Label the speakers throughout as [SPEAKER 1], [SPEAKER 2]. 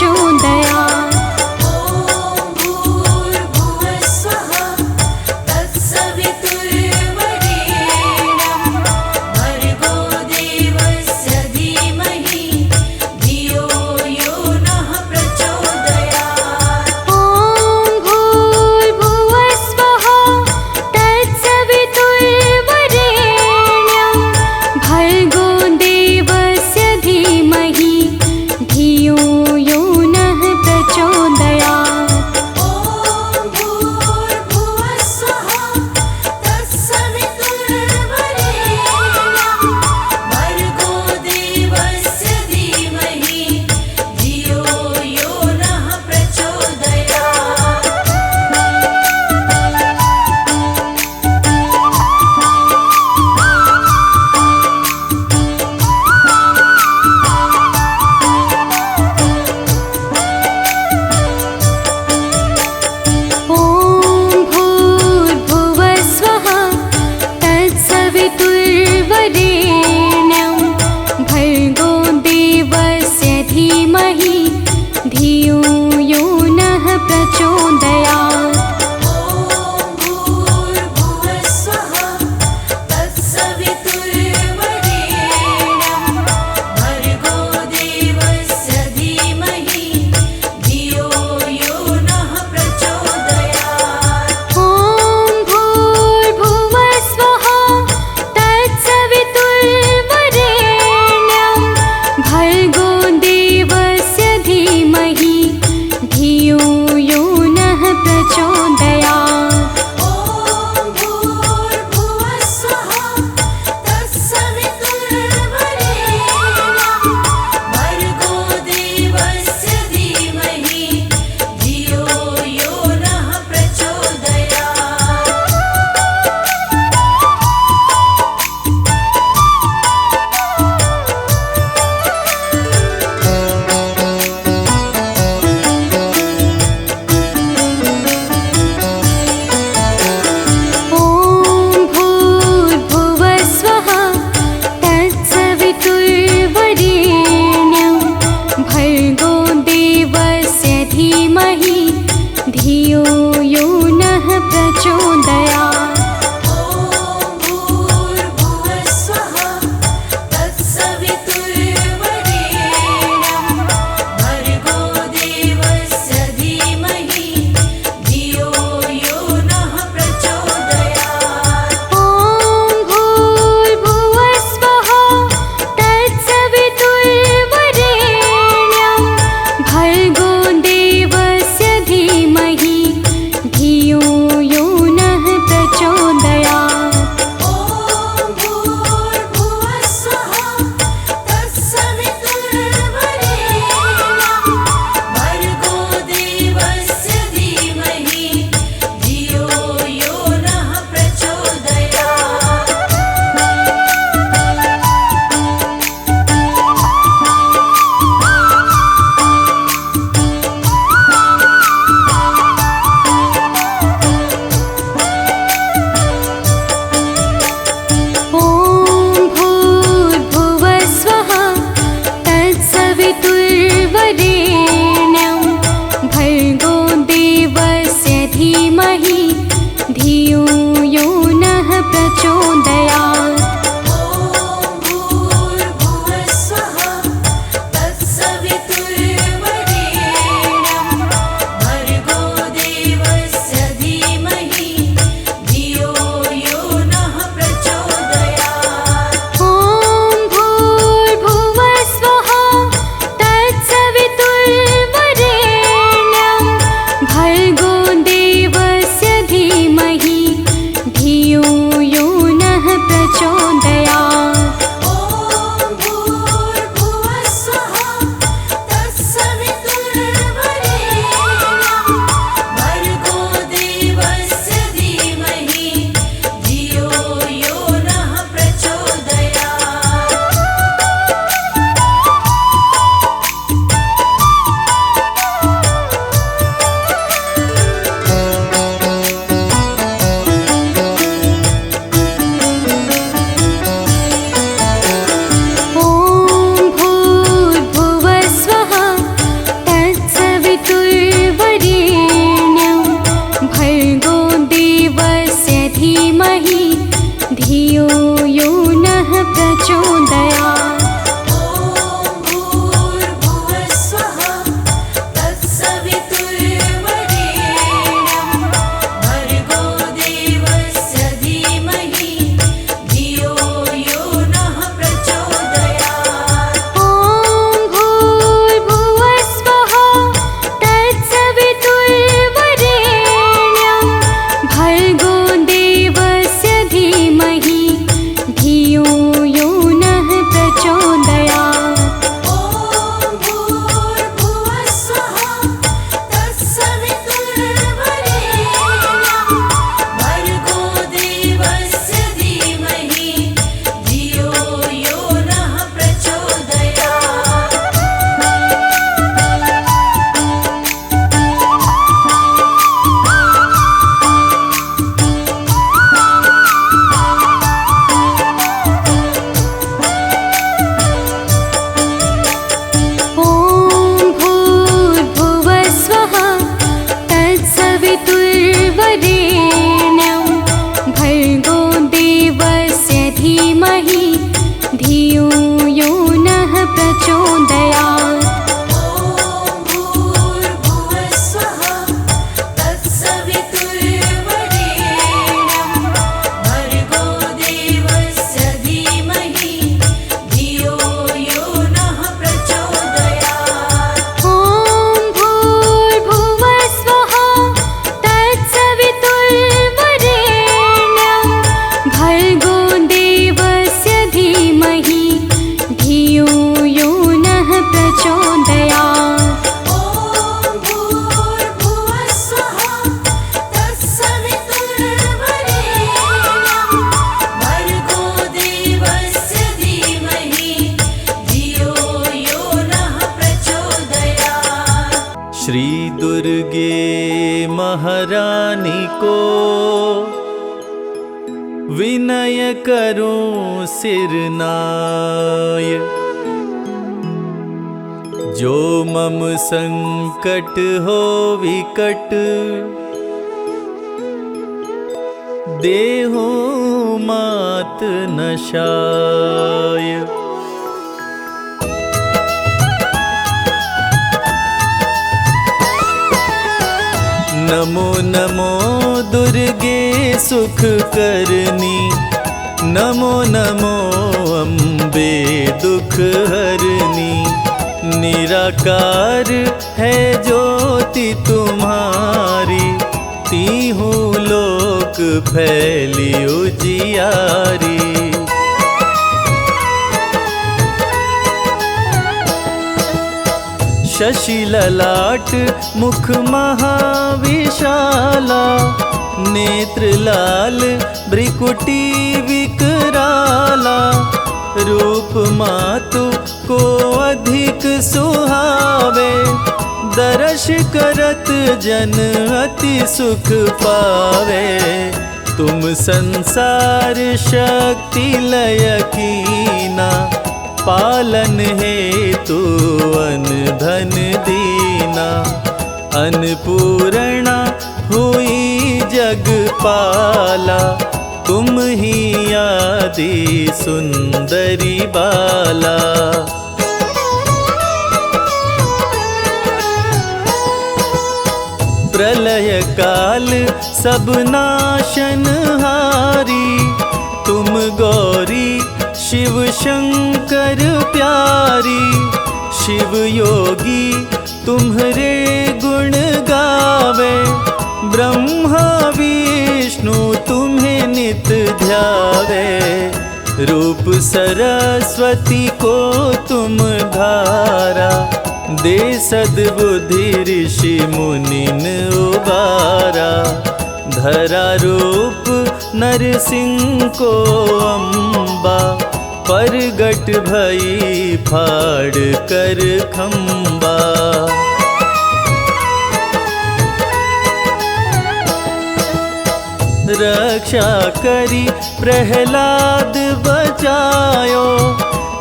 [SPEAKER 1] प्रचोदयात्। भर्गो देवस्य धीमहि धियो यो नः श्री दुर्गे महारानी को विनय करूं सिरनाय। जो मम संकट हो विकट देहु मात नशाय। नमो नमो दुर्गे सुख करनी, नमो नमो अम्बे दुख हरनी। निराकार है ज्योति तुम्हारी, तीहू लोक फैली उजियारी। शशि ललाट मुख महाविशाला, नेत्र लाल भ्रिकुटी विकराला। रूप मातु को अधिक सुहावे, दर्श करत जन अति सुख पावे। तुम संसार शक्ति लय कीना, पालन हेतु अन धन दीना। अन्नपूर्णा हुई जगपाला, तुम ही आदि सुंदरी बाला। प्रलय काल सब नाशनहारी, तुम गौरी शिव शंकर प्यारी। शिव योगी तुम्हारे गुण गावे, ब्रह्मा विष्णु तुम्हें नित ध्यावे। रूप सरस्वती को तुम धारा, दे सद्बुद्धि ऋषि मुनिन उबारा। धरा रूप नरसिंह को अम्बा, परगट भई फाड़ कर खम्बा। रक्षा करी प्रहलाद बचायो,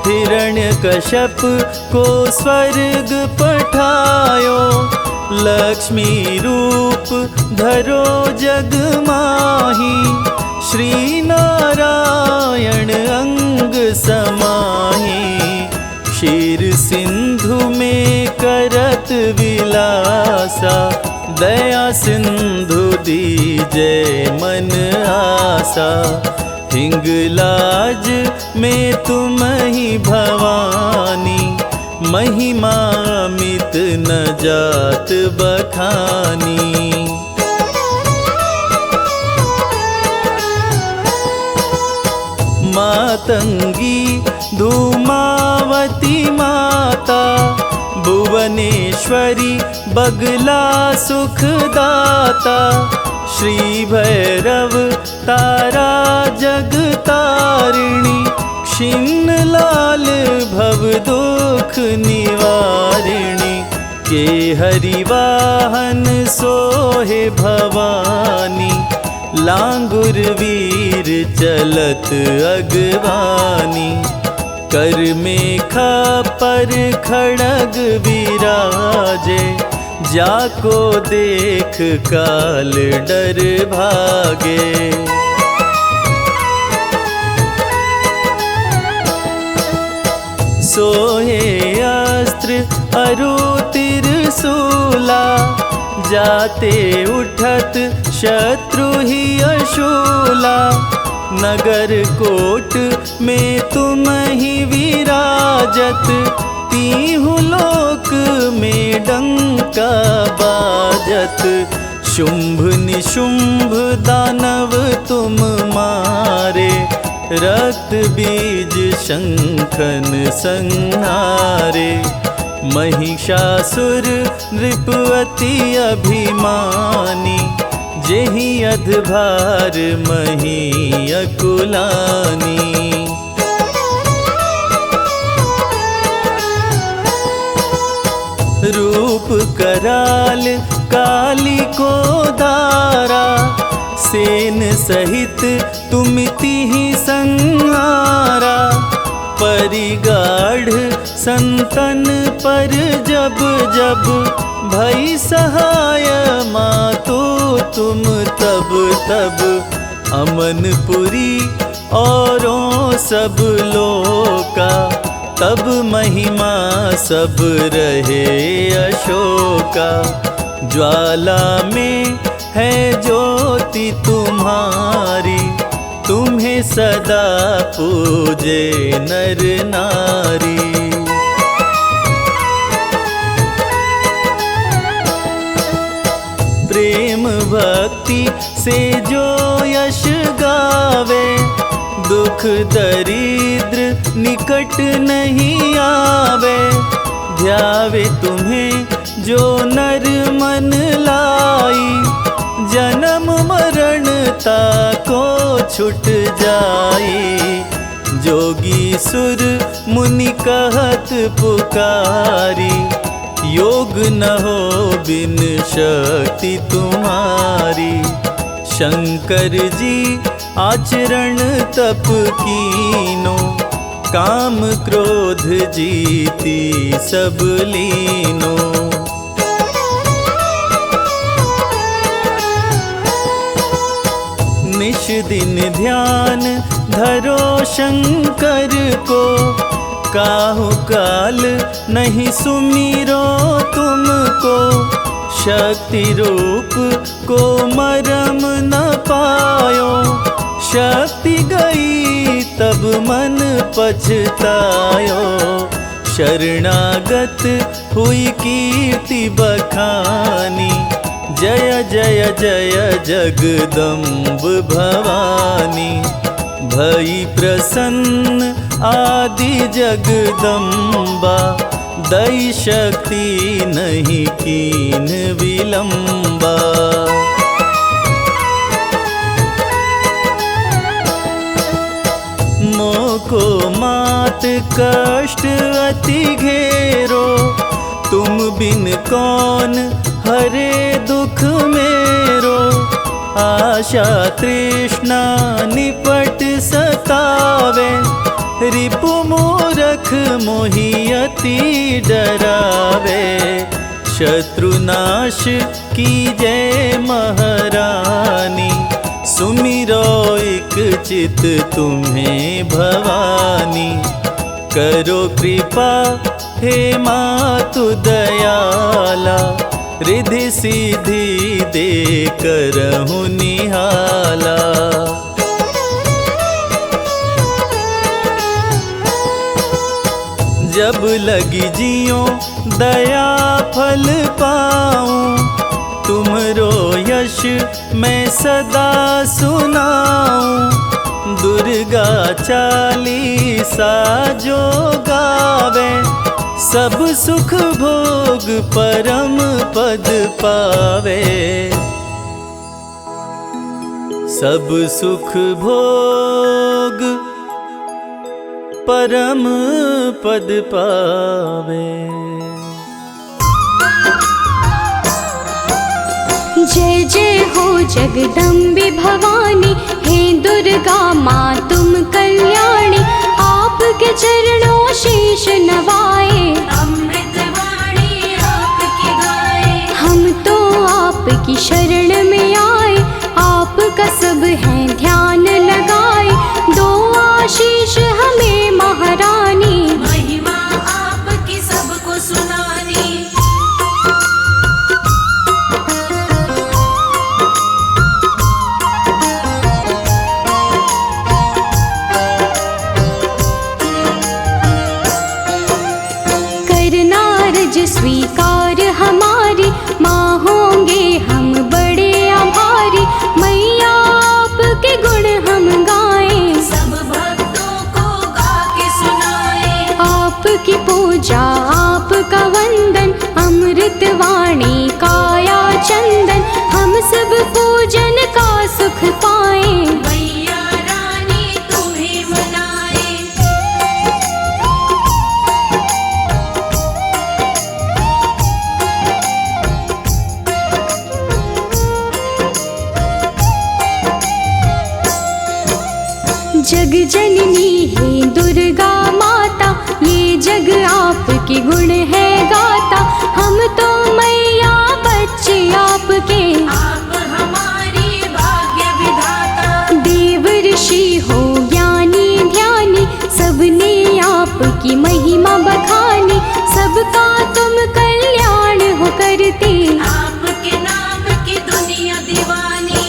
[SPEAKER 1] हिरण्यकश्यप को स्वर्ग पठायो। लक्ष्मी रूप धरो जग माही, श्री नारायण अंग समाही। क्षीर सिंधु में करत विलासा, दया सिंधु दीजै मन आसा। हिंगलाज में तुम ही भवानी, महिमा मित न जात बखानी। मातंगी धूमावती माता, भुवनेश्वरी बगला सुखदाता। श्री भैरव तारा जगतारिणी, क्षीण लाल भव दुख निवारिणी। के हरिवाहन सोहे भवानी, लांगुर वीर चलत अगवानी। कर मेखा पर खड़ग विराजे, जाको देख काल डर भागे। सोहे अस्त्र अरु तिरसूला, जाते उठत शत्रु ही अशूला। नगर कोट में तुम ही विराजत, तीहू लोक में डंका बाजत। शुंभ निशुंभ दानव तुम मारे, रक्त बीज शंखन संहारे। महिषासुर नृपति अभिमानी, जेहि अधभार मही अकुलानी। रूप रूप कराल काली को धारा, सेन सहित तुमिति ही संहारा। परिगाढ़ संतन पर जब जब भई सहाय मातो तुम तब तब। अमनपुरी औरों सब लोका, तब महिमा सब रहे अशोका। ज्वाला में है ज्योति तुम्हारी, तुम्हें सदा पूजे नर नारी। प्रेम भक्ति से जो यश गावे, दुख दरिद्र निकट नहीं आवे। ध्यावे तुम्हें जो नर मन लाई, जन्म मरणता को छुट जाई। जोगी सुर मुनि कहत पुकारी, योग न हो बिन शक्ति तुम्हारी। शंकर जी आचरण तप कीनो, काम क्रोध जीती सब लीनो। निश दिन ध्यान धरो शंकर को, काहु काल नहीं सुमिरो तुमको। शक्ति रूप को मरम न पायो, शक्ति गई तब मन पछतायो। शरणागत हुई कीर्ति बखानी, जय जय जय जगदम्ब भवानी। भई प्रसन्न आदि जगदम्बा, दई शक्ति नहीं कीन विलंबा। मोको मात कष्ट अति घेरो, तुम बिन कौन हरे दुख मेरो। आशा तृष्णा निपट सतावे, रिपु मूरख मोहि अति डरावे। शत्रुनाश कीजै महारानी, सुमिरो एक चित तुम्हें भवानी। करो कृपा हे मातु दयाला, रिद्धि सिद्धि दे करहु निहाला। जब लगी जियो दया फल पाऊं, तुमरो यश मैं सदा सुनाऊं। दुर्गा चालीसा जो गावे, सब सुख भोग परम पद पावे। सब सुख भोग परम पद पावे।
[SPEAKER 2] जय जय हो जगदम्बे भवानी, हे दुर्गा माँ तुम कल्याणी। आपके चरणों शीश नवाए,
[SPEAKER 3] अमृत वाणी आपकी गाए।
[SPEAKER 2] हम तो आपकी शरण में आए, आपका सब है ध्यान लगाए। दो आशीष हमें महारानी,
[SPEAKER 3] महिमा आपकी सबको सुनानी।
[SPEAKER 2] करना रज स्वीकार हमारी, माँ होंगे हम बड़े आभारी। मैया आपके गुण हम गाएं,
[SPEAKER 3] सब भक्तों को गा के सुनाए।
[SPEAKER 2] आपकी पूजा आपका वंदन, अमृत वाणी काया चंदन। हम सब पूजन का सुख पाएं,
[SPEAKER 3] मैया रानी तुम्हें मनाए।
[SPEAKER 2] जग जननी है दुर्गा माता, ये जग आपके गुण है गाता। हम तो मैया बच्चे आपके,
[SPEAKER 3] आप हमारी भाग्य विधाता।
[SPEAKER 2] देव ऋषि हो ज्ञानी ध्यानी, सबने आपकी महिमा बखानी। सबका तुम कल्याण हो करते,
[SPEAKER 3] आपके नाम की दुनिया दीवानी।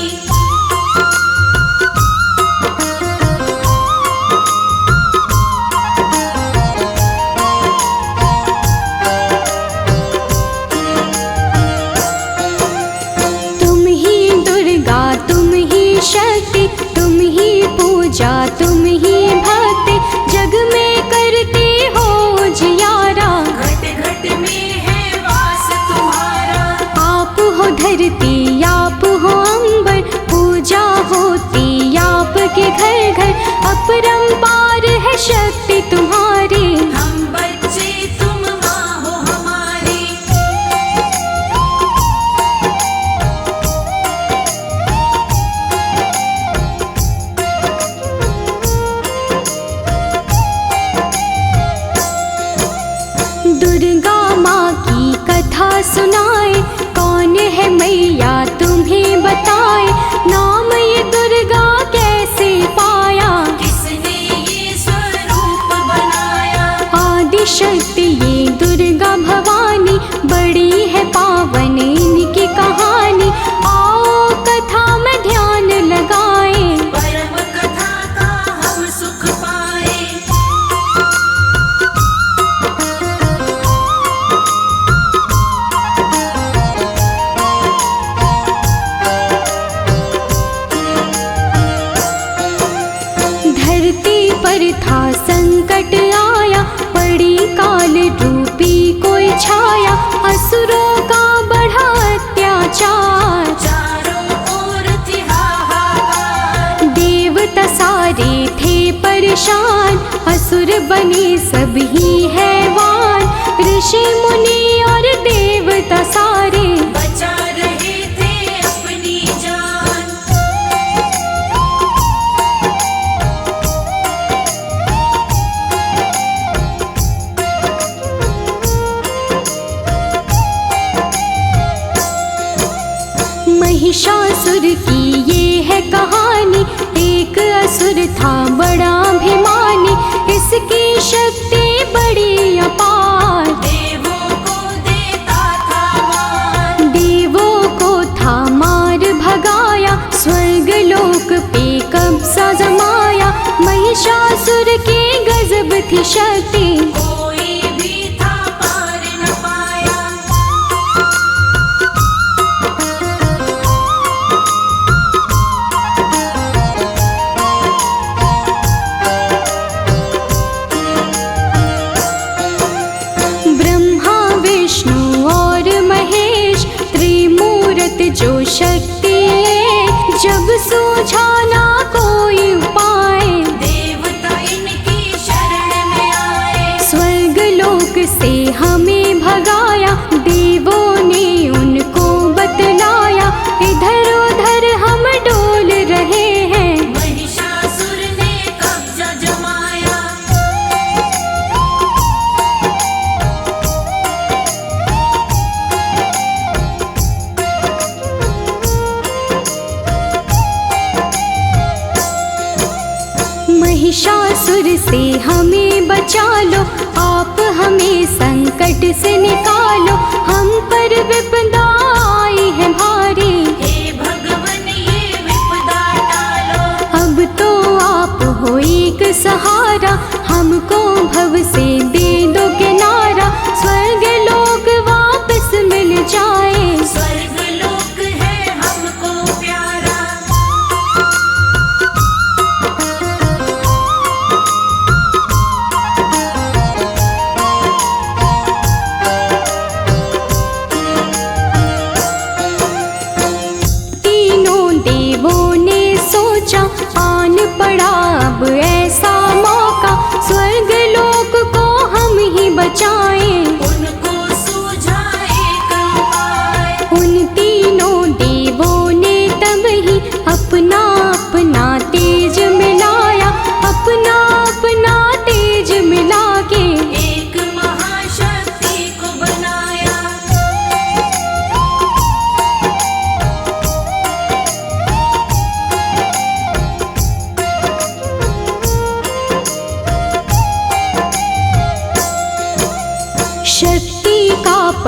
[SPEAKER 2] तुम ही दुर्गा तुम ही शक्ति, तुम ही पूजा तुम ही भक्ति। जग में करते हो जियारा,
[SPEAKER 3] घट घट में है वास तुम्हारा।
[SPEAKER 2] आप हो धरती आप हो अंबर, पूजा होती आपके घर घर। अपरंपार है शक्ति तुम्हारी,
[SPEAKER 3] हम बच्चे तुम माँ हो हमारी।
[SPEAKER 2] दुर्गा माँ की कथा सुनाए, कौन है मैया तुम्हें बताए। नाम ये दुर्गा कैसे पाया,
[SPEAKER 3] किसने ये स्वरूप बनाया।
[SPEAKER 2] आदि शक्ति ये दुर्गा भवानी, बड़ी है पावन इनकी कहानी। आओ कथा में ध्यान लगाए,
[SPEAKER 3] परम कथा का हम सुख पाए।
[SPEAKER 2] धरती पर था संकट आया, पड़ी काल रूपी कोई छाया। असुरों का बढ़ा अत्याचार,
[SPEAKER 3] चारों ओर थी हाहाकार।
[SPEAKER 2] देवता सारे थे परेशान, असुर बने सभी हैवान। ऋषि मुनि और देवता सारे,
[SPEAKER 3] बचा रहे थे अपनी जान।
[SPEAKER 2] महिषासुर की ये है कहानी। एक असुर था बड़ा अभिमानी, इसकी शक्ति बड़ी अपार।
[SPEAKER 3] देवों को देता था मान।
[SPEAKER 2] देवों को था मार भगाया, स्वर्ग लोक पे कब्जा जमाया। महिषासुर के गजब थी शक्ति,
[SPEAKER 3] कोई भी था पार न पाया।
[SPEAKER 2] ब्रह्मा विष्णु और महेश, त्रिमूर्त जो शक्ति है। जब सूझा ना कोई उपाय,
[SPEAKER 3] देवता इनकी शरण में आए।
[SPEAKER 2] स्वर्ग लोक से हमें भगाया। देवों ने उनको बतलाया, इधर उधर हम डोल रहे हैं।
[SPEAKER 3] महिषासुर ने कब्जा जमाया।
[SPEAKER 2] महिषासुर से हमें बचा लो, आप हमें संकट से निकालो। हम पर विपदा आई है भारी,
[SPEAKER 3] हे भगवन ये विपदा टालो।
[SPEAKER 2] अब तो आप हो एक सहारा। हमको भव से दे दो किनारा, स्वर्ग लोक वापस मिल जाए।
[SPEAKER 3] स्वर्ग लोक है हमको प्यारा।
[SPEAKER 2] तीनों देवों ने सोचा, आन पड़ा अब ऐसा मौका। स्वर्ग लोक को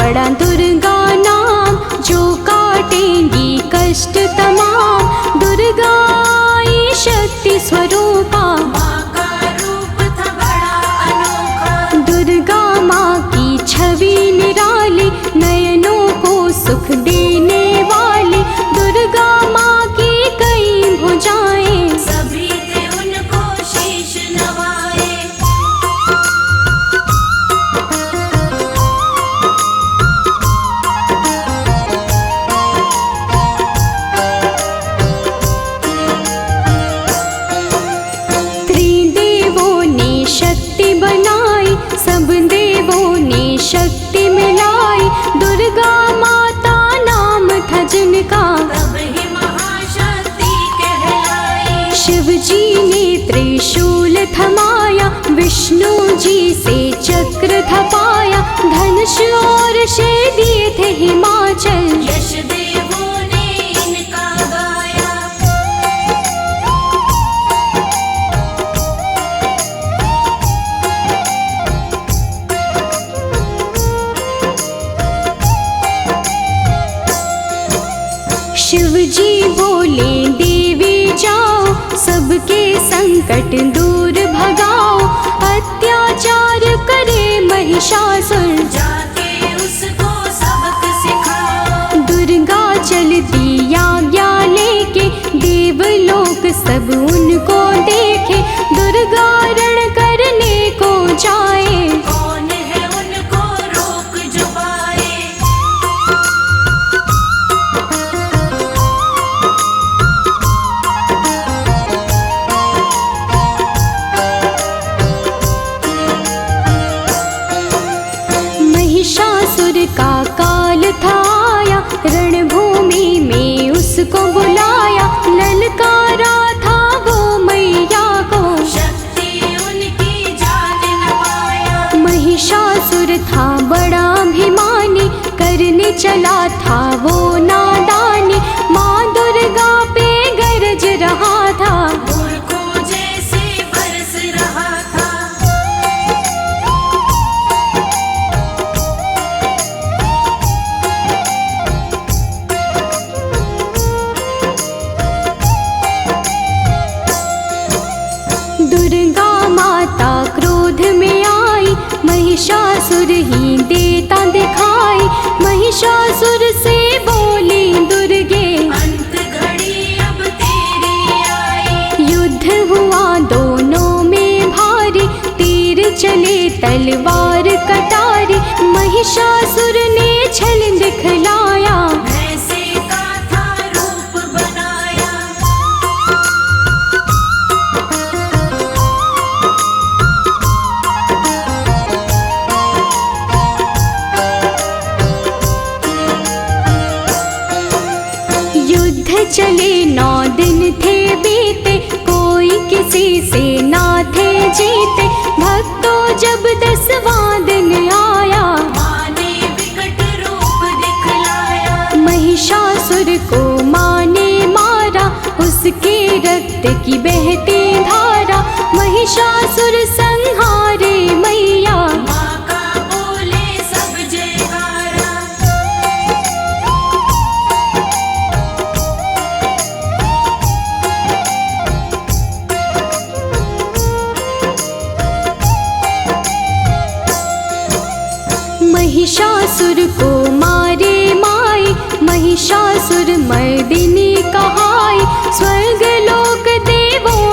[SPEAKER 2] पड़ा दुर्गा नाम, जो काटेंगी कष्ट तमाम। दुर्गा आई शक्ति स्वरूपा,
[SPEAKER 3] माँ का रूप था बड़ा अनोखा।
[SPEAKER 2] दुर्गा माँ की छवि निराली, नयनों को सुख देने वाली। दुर्गा माँ की कई भुजाएं,
[SPEAKER 3] सभी थे उनको शीश नवाए।
[SPEAKER 2] त्रिदेवों ने शक्ति बनाई, सब देवों ने शक्ति मिलाई। दुर्गा माता नाम था जिनका,
[SPEAKER 3] तब ही महाशक्ति कहलाई।
[SPEAKER 2] शिव जी ने त्रिशूल थमाया, विष्णु जी से चक्र थपाया। धनुष और शर दिए थे हिमाचल,
[SPEAKER 3] यश देवों ने इनका गाया।
[SPEAKER 2] शिव जी बोले देवी जाओ, सबके संकट दूर भगाओ। अत्याचार करे महिषासुर,
[SPEAKER 3] जाके उसको सबक सिखाओ।
[SPEAKER 2] दुर्गा चलती आज्ञा लेके, देवलोक सब उनको देखे। दुर्गा रण करने को जाए,
[SPEAKER 3] कौन है उनको रोक जो पाए।
[SPEAKER 2] महिषासुर का काल था आया, रणभूमि में उसको बुलाया। ललकारा था वो मैया को,
[SPEAKER 3] शक्ति उनकी जान न पाया।
[SPEAKER 2] महिषासुर था बड़ा अभिमानी, करने चला था वो नादानी। माँ दुर्गा पे गरज रहा था,
[SPEAKER 3] मूर्खों जैसे बरस रहा था।
[SPEAKER 2] दुर्गा माता क्रोध में आई, महिषासुर ही देता दिखाई। महिषासुर से बोली दुर्गे,
[SPEAKER 3] अंत घड़ी अब तेरी आई।
[SPEAKER 2] युद्ध हुआ दोनों में भारी, तीर चले तलवार कटारी। महिषासुर ने छल दिखलाया,
[SPEAKER 3] भैंसे का था रूप बनाया।
[SPEAKER 2] युद्ध चले 9 दिन थे बीते, कोई किसी से ना थे जीते। भक्तों जब 10वां दिन आया,
[SPEAKER 3] माँ ने विकट रूप दिखलाया।
[SPEAKER 2] महिषासुर को माँ ने मारा, उसके रक्त की बहती धारा। महिषासुर संहारे मैया,
[SPEAKER 3] माँ का बोले सब जयकारा।
[SPEAKER 2] महिषासुर को मारे माई, महिषासुर मर्दिनी कहाई। स्वर्ग लोक देवों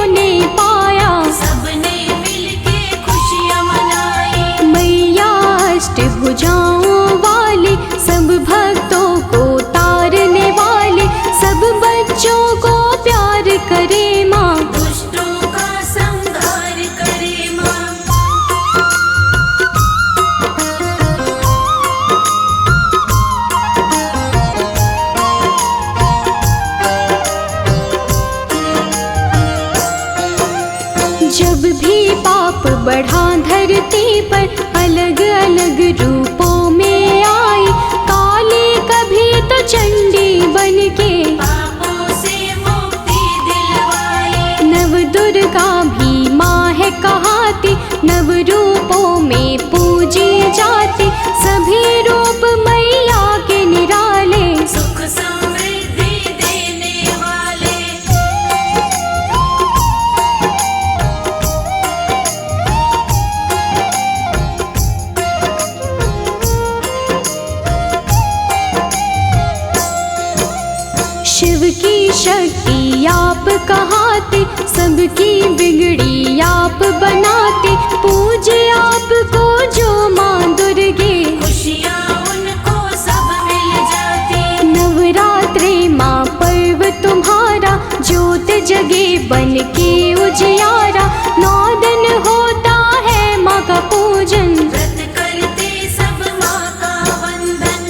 [SPEAKER 2] शक्ति आप कहाते, सबकी बिगड़ी आप बनाते। पूजे आपको जो माँ दुर्गे,
[SPEAKER 3] खुशियाँ उनको सब मिल जाती।
[SPEAKER 2] नवरात्रे माँ पर्व तुम्हारा, ज्योत जगे बन के उजियारा। 9 दिन होता है माँ का पूजन,
[SPEAKER 3] व्रत करते सब माँ का वंदन।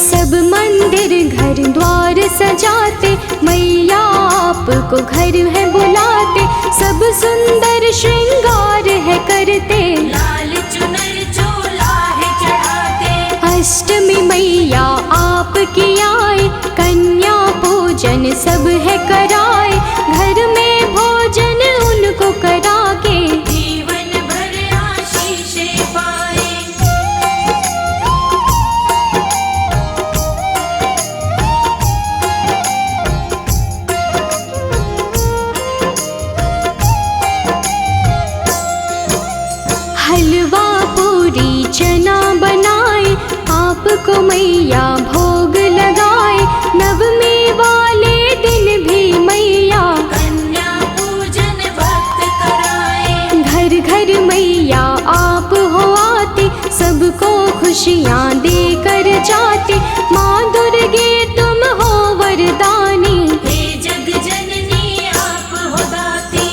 [SPEAKER 2] सब मंदिर घर द्वार सजाते, मैया आपको घर है बुलाते। सब सुंदर श्रृंगार है करते,
[SPEAKER 3] लाल चुनर चोला है चढ़ाते।
[SPEAKER 2] अष्टमी मैया आपकी आए, कन्या पूजन सब है कराए। घर में भोजन उनको करा के,
[SPEAKER 3] जीवन भर आशीषें पाए।
[SPEAKER 2] हलवा पूरी चना बनाए, आपको मैया भोग लगाए। नवमी वाले दिन भी मैया
[SPEAKER 3] कन्या पूजन भक्त कराए।
[SPEAKER 2] घर घर मैया आप हो आते, सबको खुशियाँ देकर जाते। माँ दुर्गे तुम हो वरदानी,
[SPEAKER 3] हे जग जननी आप हो दाती।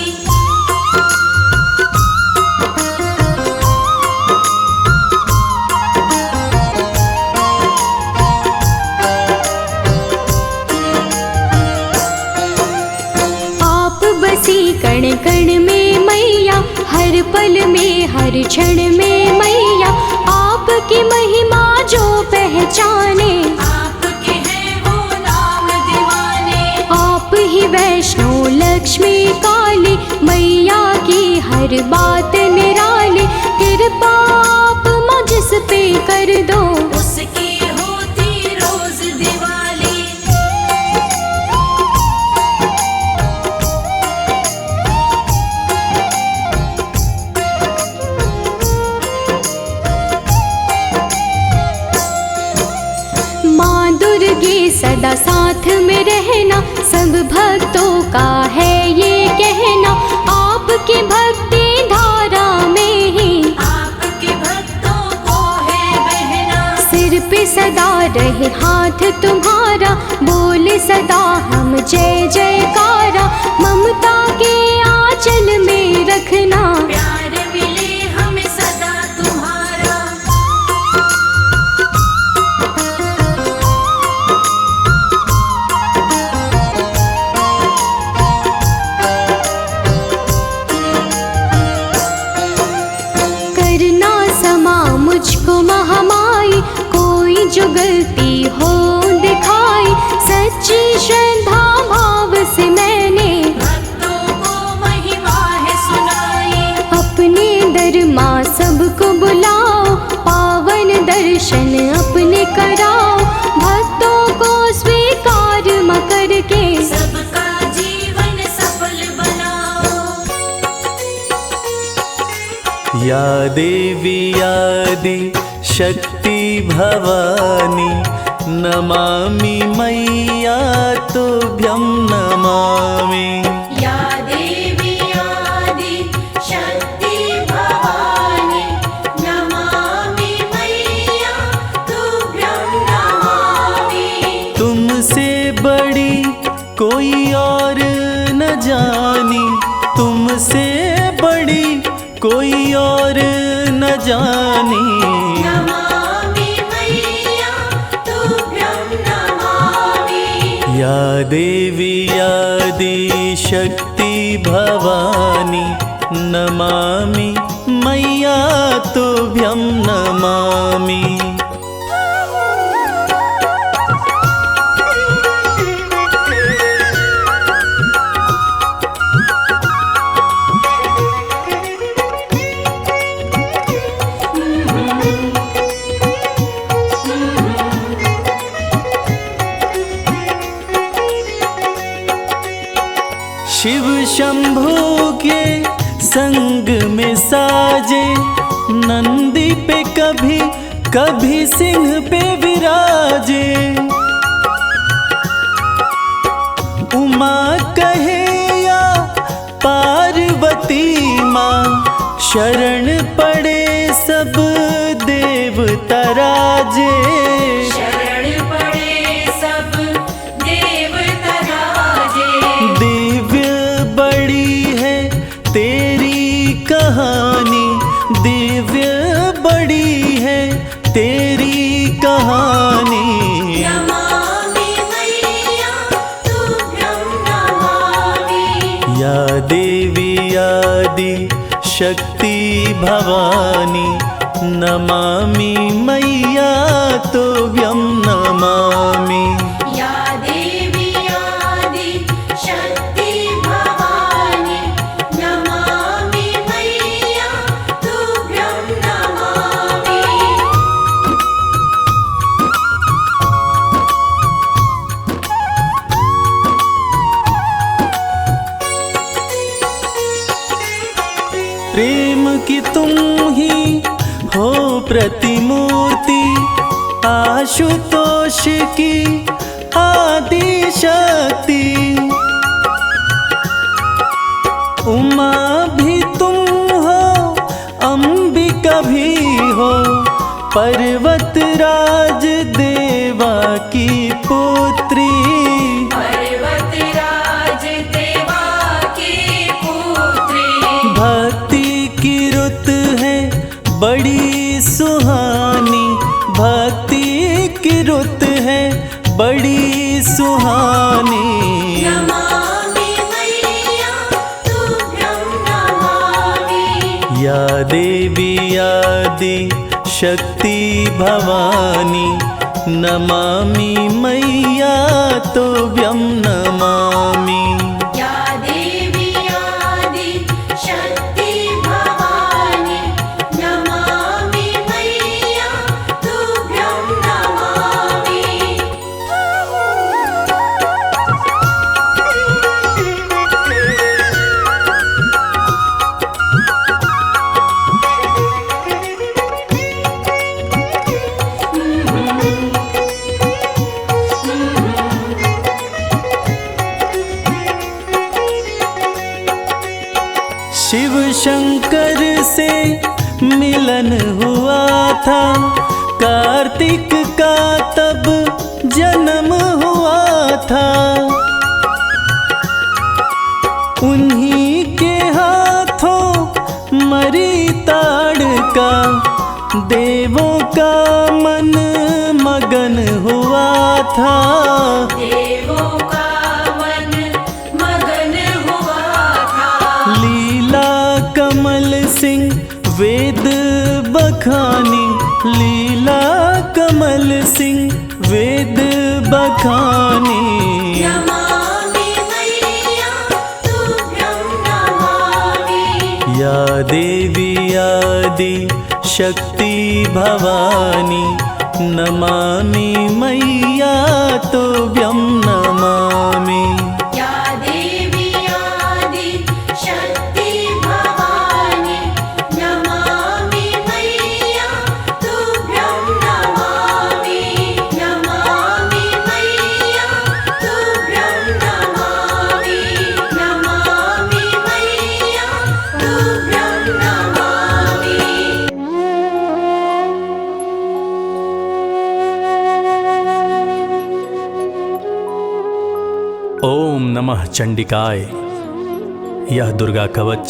[SPEAKER 2] आप बसी कण कण में मैया, हर पल में हर क्षण में मैया। आपकी महिमा जो पहचाने,
[SPEAKER 3] आपके हैं वो नाम दीवाने।
[SPEAKER 2] आप ही वैष्णो लक्ष्मी काली, मैया की हर बात निराली। कृपा आप माँ जिस पे कर दो,
[SPEAKER 3] उसकी होती रोज दिवाली।
[SPEAKER 2] माँ दुर्गे सदा साथ में रहना, सब भक्तों का है ये कहना। आपकी भक्ति धारा में ही
[SPEAKER 3] आपके भक्तों को है बहना।
[SPEAKER 2] सिर पे सदा रहे हाथ तुम्हारा, बोले सदा हम जय जयकारा। ममता के आंचल में रखना,
[SPEAKER 3] प्यार मिले हमें सदा तुम्हारा।
[SPEAKER 2] करना समा मुझको महामाई, कोई जो गलती हो दिखाई। सच्ची श्रद्धा भाव से मैंने
[SPEAKER 3] भक्तों को महिमा है सुनाई।
[SPEAKER 2] अपने दर माँ सबको बुलाओ, पावन दर्शन अपने कराओ। भक्तों को स्वीकार माँ करके,
[SPEAKER 3] सबका जीवन सफल बनाओ।
[SPEAKER 1] या देवी आदि शक्ति भवानी, नमामि मैया तुभ्यं नमामि।
[SPEAKER 3] या देवी आदि शक्ति भवानी, नमामि मैया तुभ्यं नमामि।
[SPEAKER 1] तुमसे बड़ी कोई और न जानी, तुमसे बड़ी कोई और न जानी।
[SPEAKER 3] नमामि मैया तुभ्यं नमामि।
[SPEAKER 1] या देवी आदि शक्ति भवानी, नमामि मैया तुभ्यं नमामि। शिव शंभू के संग में साजे, नंदी पे कभी कभी सिंह पे विराजे। उमा कहे या पार्वती माँ, शरण पड़े सब देवता राजे।
[SPEAKER 3] शरण पड़े सब देवता राजे।
[SPEAKER 1] दिव्य बड़ी है तेरी कहानी, दिव्य बड़ी है तेरी कहानी।
[SPEAKER 3] नमामि मैया तुभ्यं नमामि।
[SPEAKER 1] या देवी आदि शक्ति भवानी, नमामि मैया तुभ्यं नमामि।
[SPEAKER 3] या देवी आदि शक्ति भवानी, नमामि मैया तुभ्यं नमामि।
[SPEAKER 1] प्रेम की तुम ही हो प्रतिमूर्ति, आशुतोष की आदि शक्ति। उमा भी तुम हो, अंबिका भी हो, पर्वतराज देवा की पुत्री।
[SPEAKER 3] पर्वतराज देवा की पुत्री।
[SPEAKER 1] भक्ति की रुत है बड़ी सुहानी, भक्ति की रुत है बड़ी सुहानी।
[SPEAKER 3] नमामि मैया तुभ्यं नमामि।
[SPEAKER 1] या देवी आदि शक्ति भवानी, नमामि मैया तुभ्यं नमामि।
[SPEAKER 3] या देवी आदि शक्ति भवानी, नमामि मैया तुभ्यं नमामि।
[SPEAKER 1] शिव शंकर से मिलन हुआ था, कार्तिक का तब जन्म हुआ था। उन्हीं के हाथों मरी ताड़का, देवों का मन मगन हुआ था।
[SPEAKER 3] देवों का मन मगन हुआ था।
[SPEAKER 1] लीला कमल सिंह वेद बखानी, लीला कमल सिंह वेद बखानी।
[SPEAKER 3] नमामि मैया तुभ्यं नमामि।
[SPEAKER 1] या देवी आदि शक्ति भवानी, नमामि मैया तुभ्यं नमामि।
[SPEAKER 3] या देवी आदि शक्ति भवानी, नमामि मैया तुभ्यं नमामि। नमामि मैया तुभ्यं नमामि। नमामि मैया तुभ्यं नमामि।
[SPEAKER 1] ओम नमः चंडिकाय। यह दुर्गा कवच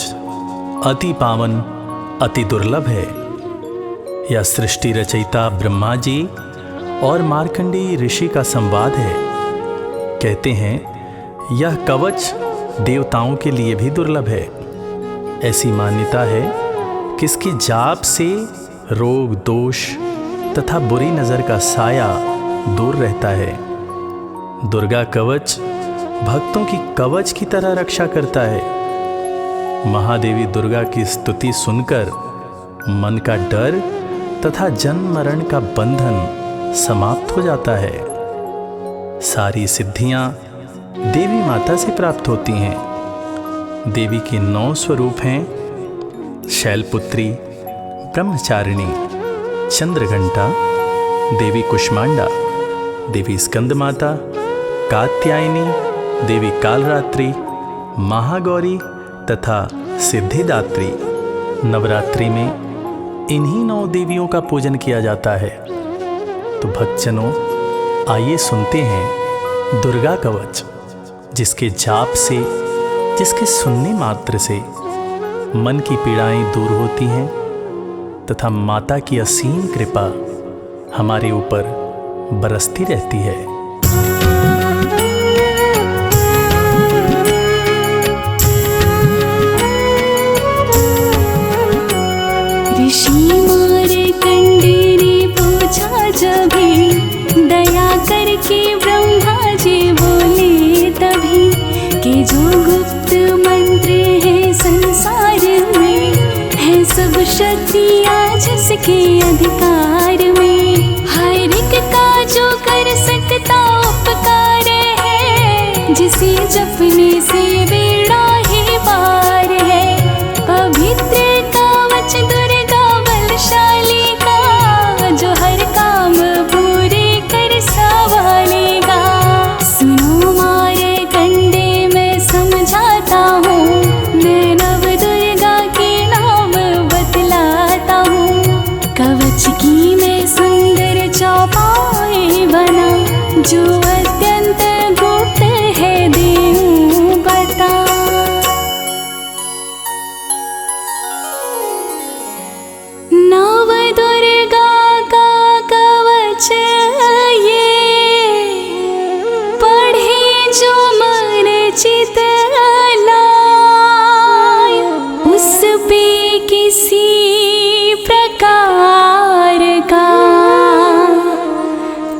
[SPEAKER 1] अति पावन, अति दुर्लभ है। यह सृष्टि रचयिता ब्रह्मा जी और मार्कंडेय ऋषि का संवाद है। कहते हैं यह कवच देवताओं के लिए भी दुर्लभ है। ऐसी मान्यता है कि इसकी जाप से रोग, दोष तथा बुरी नज़र का साया दूर रहता है। दुर्गा कवच भक्तों की कवच की तरह रक्षा करता है। महादेवी दुर्गा की स्तुति सुनकर मन का डर तथा जन्म मरण का बंधन समाप्त हो जाता है। सारी सिद्धियां देवी माता से प्राप्त होती हैं। देवी के 9 स्वरूप हैं: शैलपुत्री, ब्रह्मचारिणी, चंद्रघंटा, देवी कुष्मांडा, देवी स्कंदमाता, कात्यायनी, देवी कालरात्रि, महागौरी तथा सिद्धिदात्री। नवरात्रि में इन्हीं 9 देवियों का पूजन किया जाता है। तो भक्तजनों, आइए सुनते हैं दुर्गा कवच, जिसके जाप से, जिसके सुनने मात्र से मन की पीड़ाएं दूर होती हैं तथा माता की असीम कृपा हमारे ऊपर बरसती रहती है।
[SPEAKER 2] ऋषि मार्कंडेय ने पूछा जभी, दया करके ब्रह्मा जी बोले तभी, कि जो गुप्त मंत्र है संसार में, है सब शक्तियाँ जिसके अधिकार में। हर एक का जो कर सकता उपकार है, जिसे जपने से बेड़ा ही पार है। पवित्र कवच दुर्गा बलशाली का, जो हर काम पूरे कर संभालेगा। सुनो मार्कंडेय मैं समझाता हूँ, मैं नव दुर्गा के नाम बतलाता हूँ। कवच की मैं सुंदर चौपाई बना, जो अत्यंत गुप्त है देऊं बता। नव दुर्गा का कवच ये, पढ़े जो मन चित लाय, उस पे किसी प्रकार का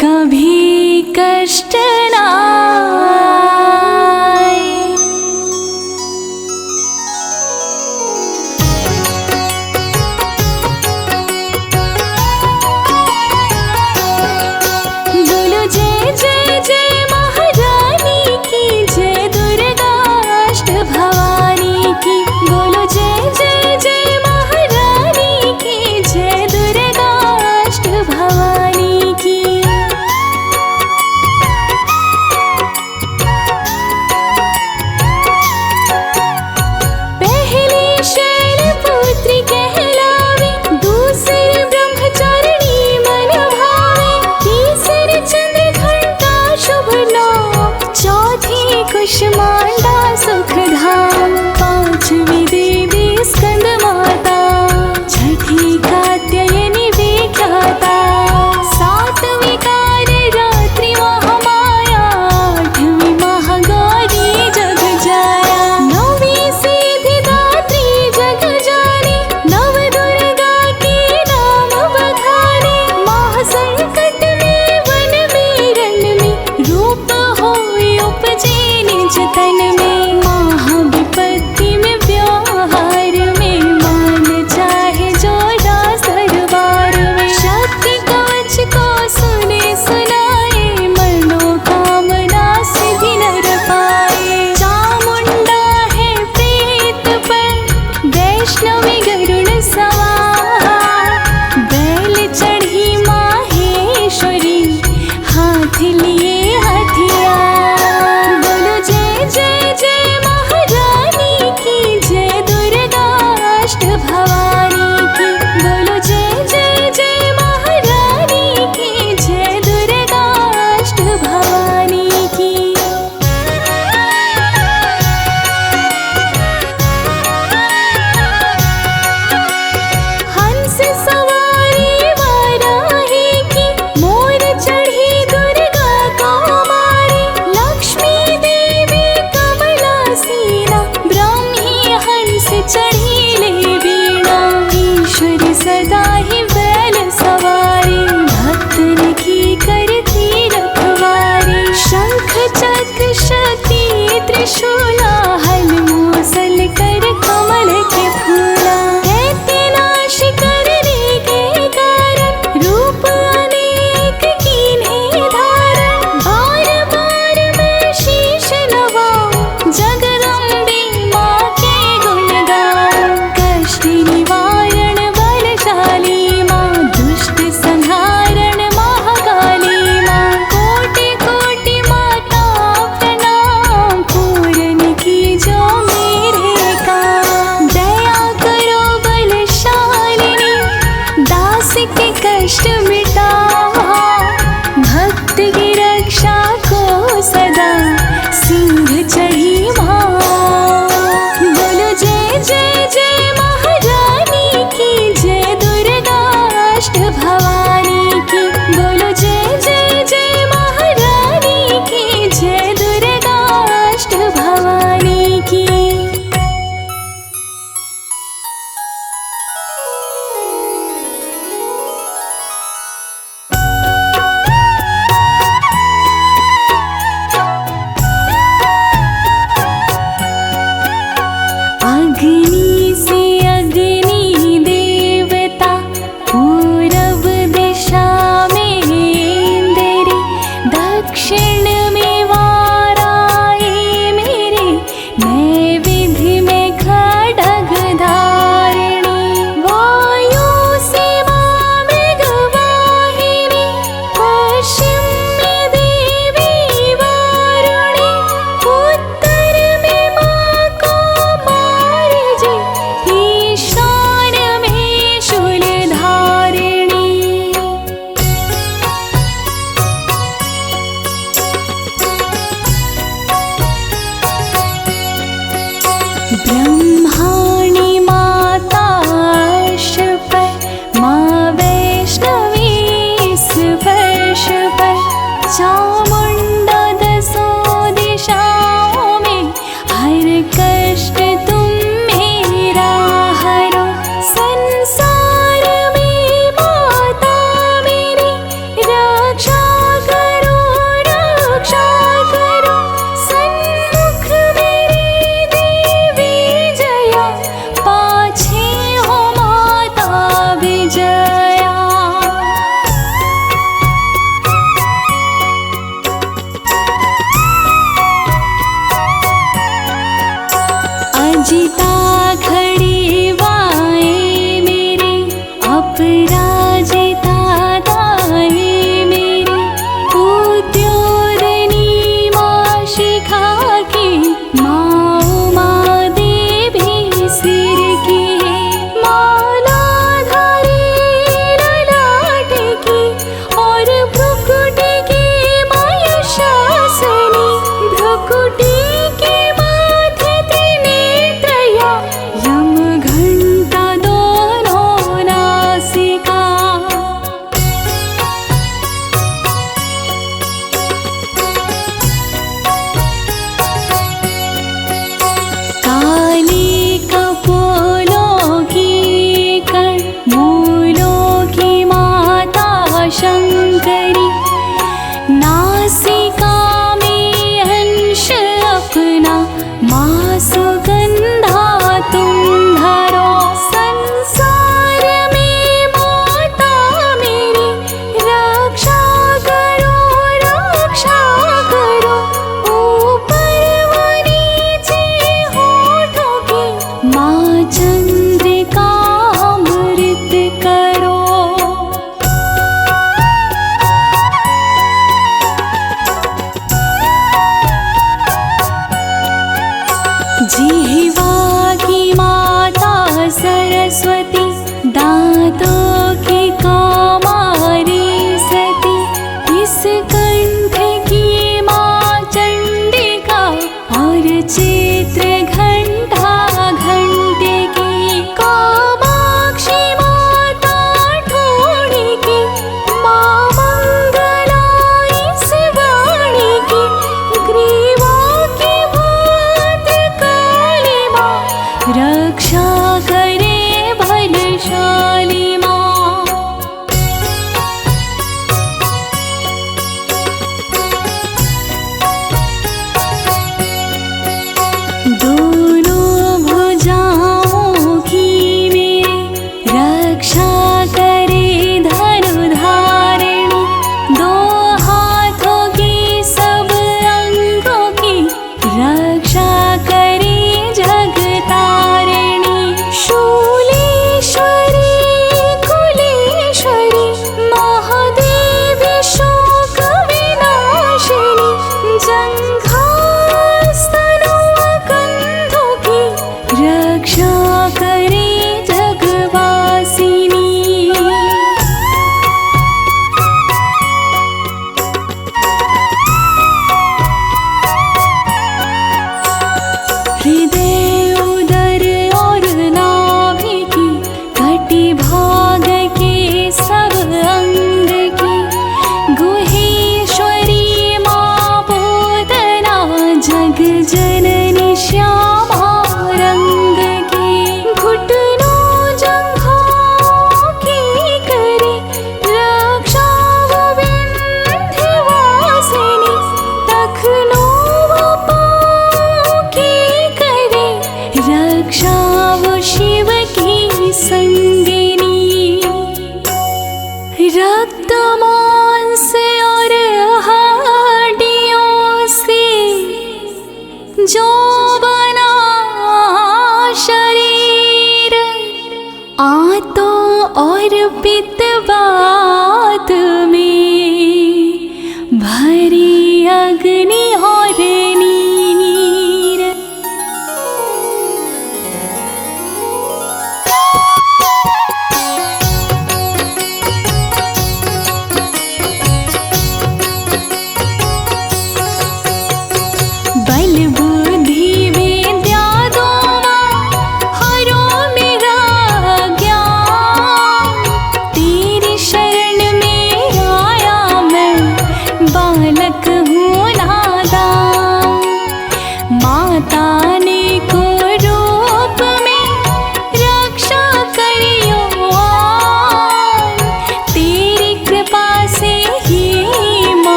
[SPEAKER 2] कभी कष्ट ना आए। बोलो जय जय जय महारानी की, जय दुर्गा ब्रह्माणि माता अर्श पर, माँ वैष्णवी इस फर्श पर, चामुंडा दसों दिशाओं में, हर कष्ट तुम मेरा हरो। संसार में माता मेरी रक्षा करो, रक्षा करो। सन्मुख मेरी देवी जया,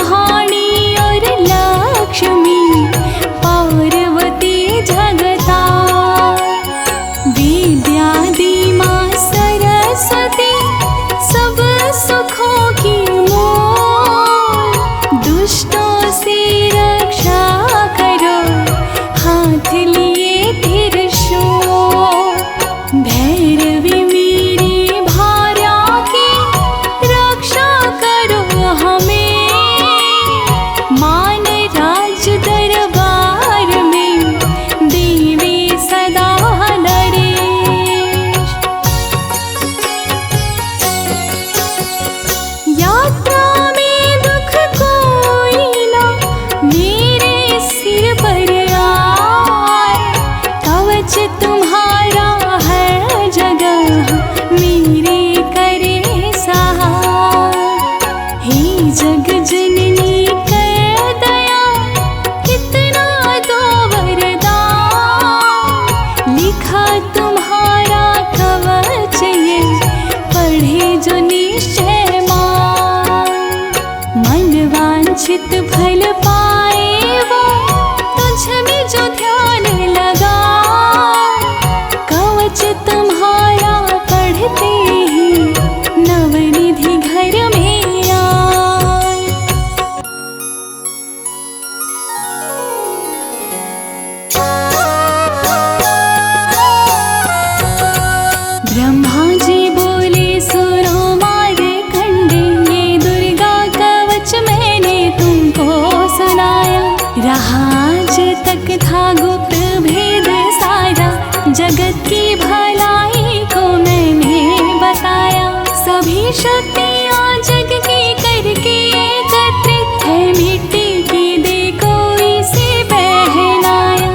[SPEAKER 2] महारानी और लक्ष्मी पार्वती जगता विद्यादि माँ सरस्वती सब सुखों की मूल दुष्टों से रक्षा करो हाथ लिए त्रिशूल भैरवी मेरी भार्या की रक्षा करो हमें मान राज दरबार में देवी सदा नरेश यात्रा में दुख कोई ना मेरे सिर पर आए कवच तुम्हारा है जगह मेरे करे सहाय हे जग जननी कर दया कितना दो वरदान लिखा तुम्हारा कवच ये पढ़े जो निश्चय मान मन वांछित फल पाए वो तुझ में जो ध्यान लगा कवच तुम्हारा पढ़ते ही नवनिधि घर में आए ब्रह्मा जी बोले सुनो मार्कंडे ये दुर्गा कवच मैंने तुमको सुनाया रहा आज तक था गुप्त भेद सारा जगत की भलाई को मैंने बताया सभी शक्तियाँ जग की करके एकत्रित है मिट्टी की देखो इसे पहनाया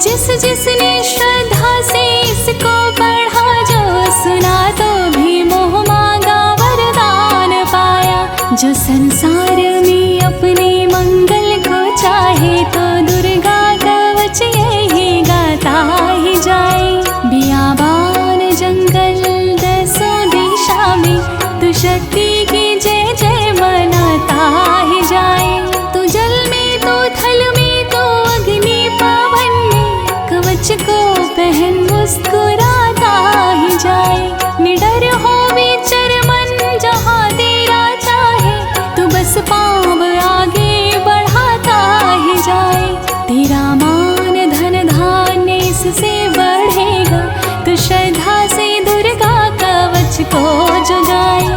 [SPEAKER 2] जिस जिसने श्रद्धा से इसको पढ़ा जो सुना तो भी मोह मांगा वरदान पाया जो संसार में अपने मंगल को चाहे तो दुर्गा कवच यही गाता ही जाए बियाबान जंगल दसों दिशा में तू शक्ति की जय जय मनाता ही जाए तू जल में तो थल में तो अग्नि पवन में कवच को पहन मुस्कुराता ही जाए निडर हो विचर मन जहाँ तेरा चाहे तू बस पाँव आगे बढ़ाता ही जाए तेरा मान धन धान्य इससे बढ़ेगा तू श्रद्धा से दुर्गा कवच को जुगाए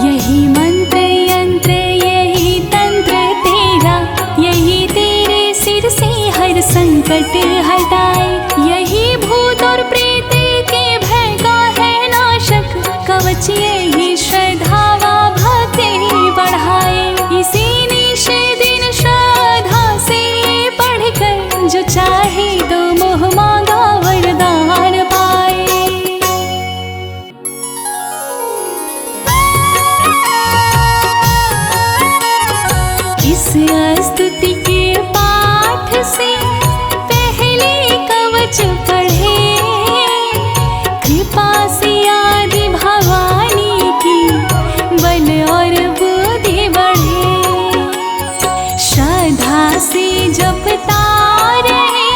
[SPEAKER 2] यही मंत्र यंत्र यही तंत्र तेरा यही तेरे सिर से हर संकट हटाए यही भूत और प्रेत के भय का है नाशक कवच यही श्रद्धा व भक्ति बढ़ाए इसी निश दिन श्रद्धा से पढ़कर जो चाहे तो मोह मांगा वरदान पाए इस स्तुति के पाठ से पहले कवच पढ़े कृपा से आदि भवानी की बल और बुद्धि बढ़े श्रद्धा से जपता रहे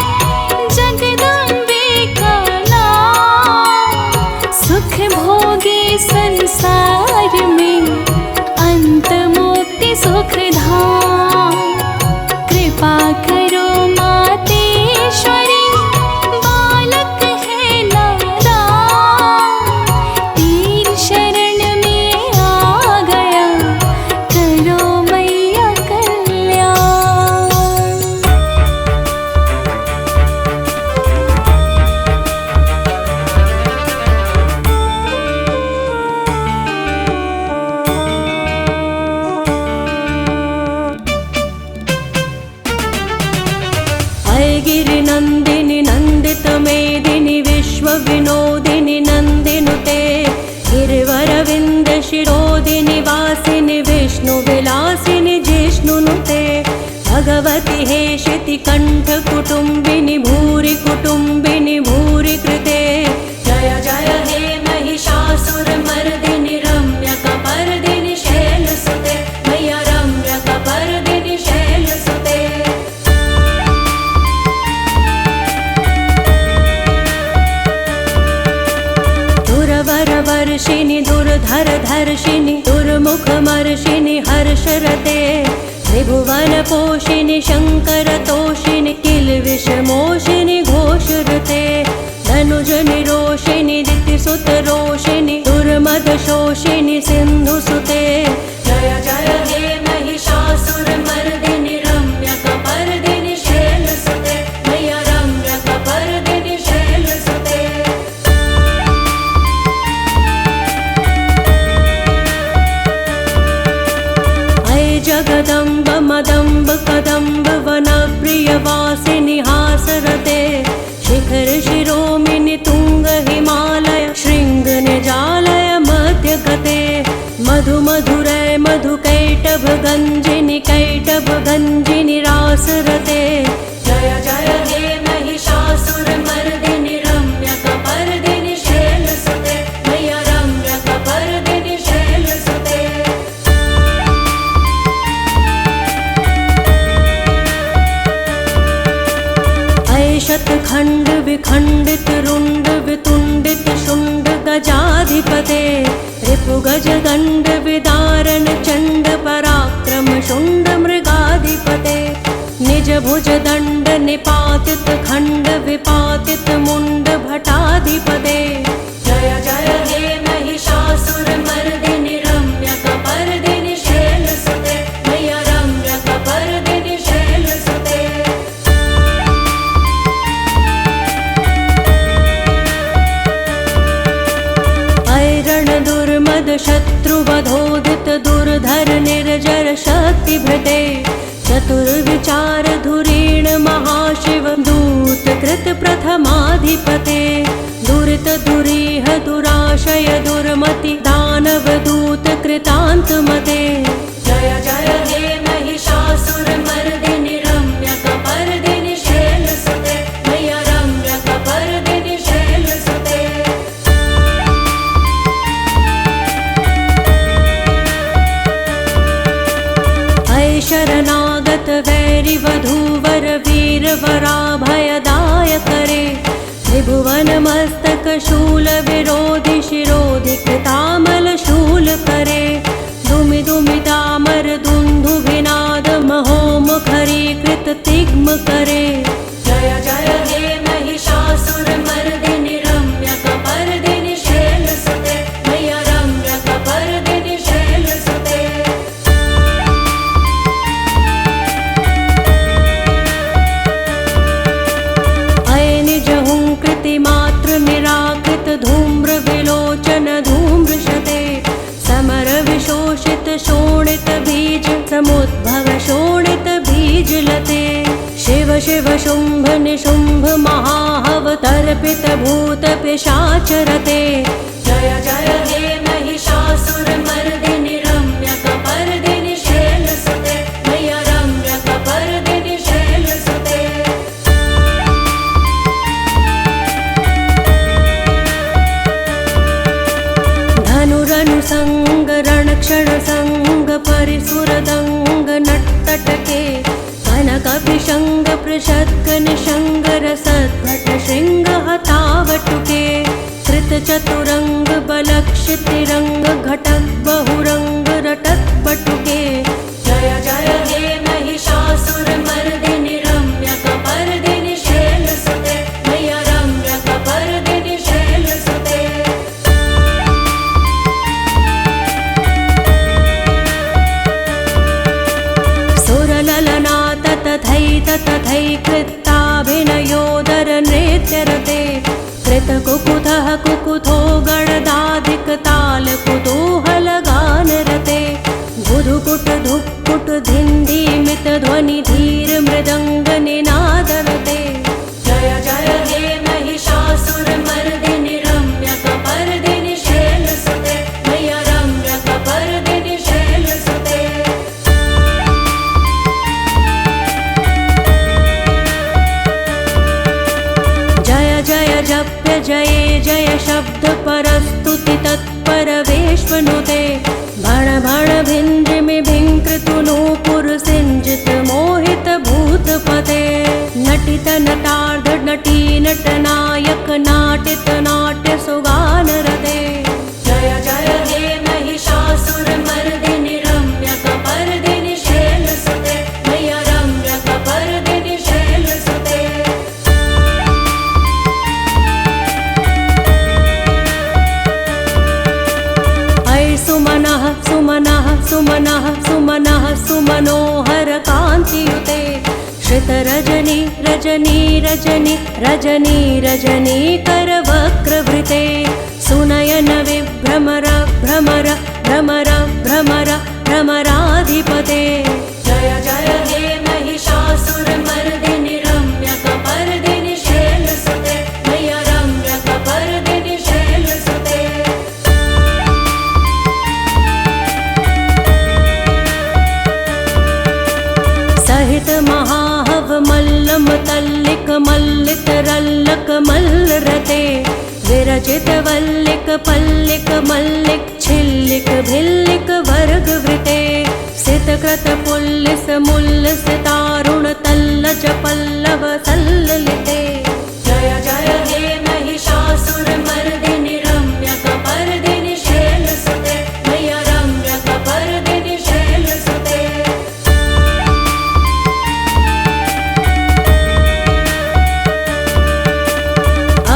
[SPEAKER 2] जगदम्बे का नाम सुख भोगे संसार में अंत मुक्ति सुख धाम कृपा करो मातेश्वरी बालक है नादान तेरी शरण में आ गया करो मैया कल्याण
[SPEAKER 4] गिरिनन्दिनि नन्दित मेदिनि विश्व विनोदिनि नन्दिनुते गिरिवरविन्द शिरोदिनि वासिनि विष्णु विलासिनि जिष्णुनुते भगवति हेशिति कण्ठ कुटुम्बिनि भूरि कुटुम्बिनि भूरि कृते जय जय हे महिषासुरमर्दिनि रम्यकपर्दिनि शैलसुते मैया रम्यकपर्दिनि धर्षिणि दुर्मुखमर्षिणि हर्षरते त्रिभुवन पोषिणि शङ्करतोषिणि किल्बिषमोषिणि घोषरते धनुजनिरोषिणि दितिसुतरोषिणि दुर्मदशोषिणि सिन्धुसुते जय जय हे महिषासुरमर्दिनि रम्यकपर्दिनि शैलसुते मैया रम्यकपर्दिनि शैलसुते। अये जगदम्ब मदम्ब कदम्ब वनप्रियवासिनि हासरते शिखर शिरोमिनि तुंग हिमालय शृंग निजालय मध्यगते मधु मधुरै मधुकैटभ गंजिनि रासरते जय जय हे महिषासुरमर्दिनि रम्यकपर्दिनि शैलसुते मैया रम्यकपर्दिनि शैलसुते। अये शतखंड विखंडित रुंड वितुंडित शुंड गजाधिपते रिपुगज दंड विदारण चंड पराक्रम शुंड मृगाधिपते निज भुज दंड निपातित खंड विपातित मुंड भटाधिपते जय जय हे महिषासुरमर्दिनि रम्यकपर्दिनि शैलसुते मैया रम्यकपर्दिनि शैलसुते। दुर्मद शत्रुवधोदित दुर्धर निर्जर शक्तिभृते चतुर्विचार धुरीण महाशिव दूत कृत प्रथमाधिपते दुरित दुरीह दुराशय दुर्मति दानव दूत कृतान्तमते जय जय हे महिषासुरमर्दिनि रम्यकपर्दिनि शैलसुते मैया रम्यकपर्दिनि शैलसुते। शरणागत वैरि वधूवर वीर वराभयदाय करे त्रिभुवन मस्तक शूल विरोधि शिरोधि कृतामल शूल करे दुमि दुमि तामर दुंदु विनाद महोमुखरी कृत तिग्म करे जय जय हे महिषासुरमर्दिनि रम्यकपर्दिनि शैलसुते मैया रम्यकपर्दिनि शैलसुते। मात्र निराकृत धूम्र विलोचन धूम्रशते समर विशोषित शोणित बीज समुद्भव शोणित बीज लते शिव शिव शुंभ निशुंभ महाहव तर्पित भूत पिशाचरते जय जय हे महिषासुरमर्दिनि रम्यकपर्दिनि शैलसुते मैया रम्यकपर्दिनि शैलसुते। धनुरनुसंग रणक्षण संग परिसुरदंग नट्टटके कनकपिशंग पृषद्ग निशंग रसद्भट शृंग हतावटुके कृत चतुरंग बलक्षितिरंग घटक बहुरंग रटक बटुके जय जय हे महिषासुरमर्दिनि रम्यकपर्दिनि शैलसुते मैया रम्यकपर्दिनि शैलसुते। तथैकृत्ताभिनयोदर नृत्यरते कृतकुकुतः कुकुथो गणदाधिक ताल कुतूहलगानरते बुधुकुट धुक्कुट धिन्धीमित ध्वनि धीर मृदंग निनादरते जय जय हे महिषासुरमर्दिनि रम्यकपर्दिनि शैलसुते मैया रम्यकपर्दिनि शैलसुते। जप्य जये जय शब्द परस्तुति तत्पर वेश्वनुते भण भण भिन्द्रिमि भिङ्कृतु नूपुर सिंजित मोहित भूतपते नटित नटार्ध नटी नटनायक नाटित नाट्य सुगानरते जय जय हे कान्तियुते श्रितरजनी रजनी रजनी रजनी रजनी करवक्रवृते सुनयन विभ्रमर भ्रमर भ्रमर भ्रमर भ्रमराधिपते जय जय हे महिषासुरमर्दिनि रम्यकपर्दिनि शैलसुते मय्या रम्यकपर्दिनि शैलसुते सहित महाहव मल्लम तल्लिक मल्लिक रल्लक मल्लरते विरचित वल्लिक पल्लिक मल्लिक छिल्लिक भिल्लिक वर्गवृते सितकृत पुल्लिस मुल्लिस तारुण तल्लज पल्लव सल्ललिते जय जय हे महिषासुरमर्दिनि रम्यकपर्दिनि शैलसुते मय्या रम्यकपर्दिनि शैलसुते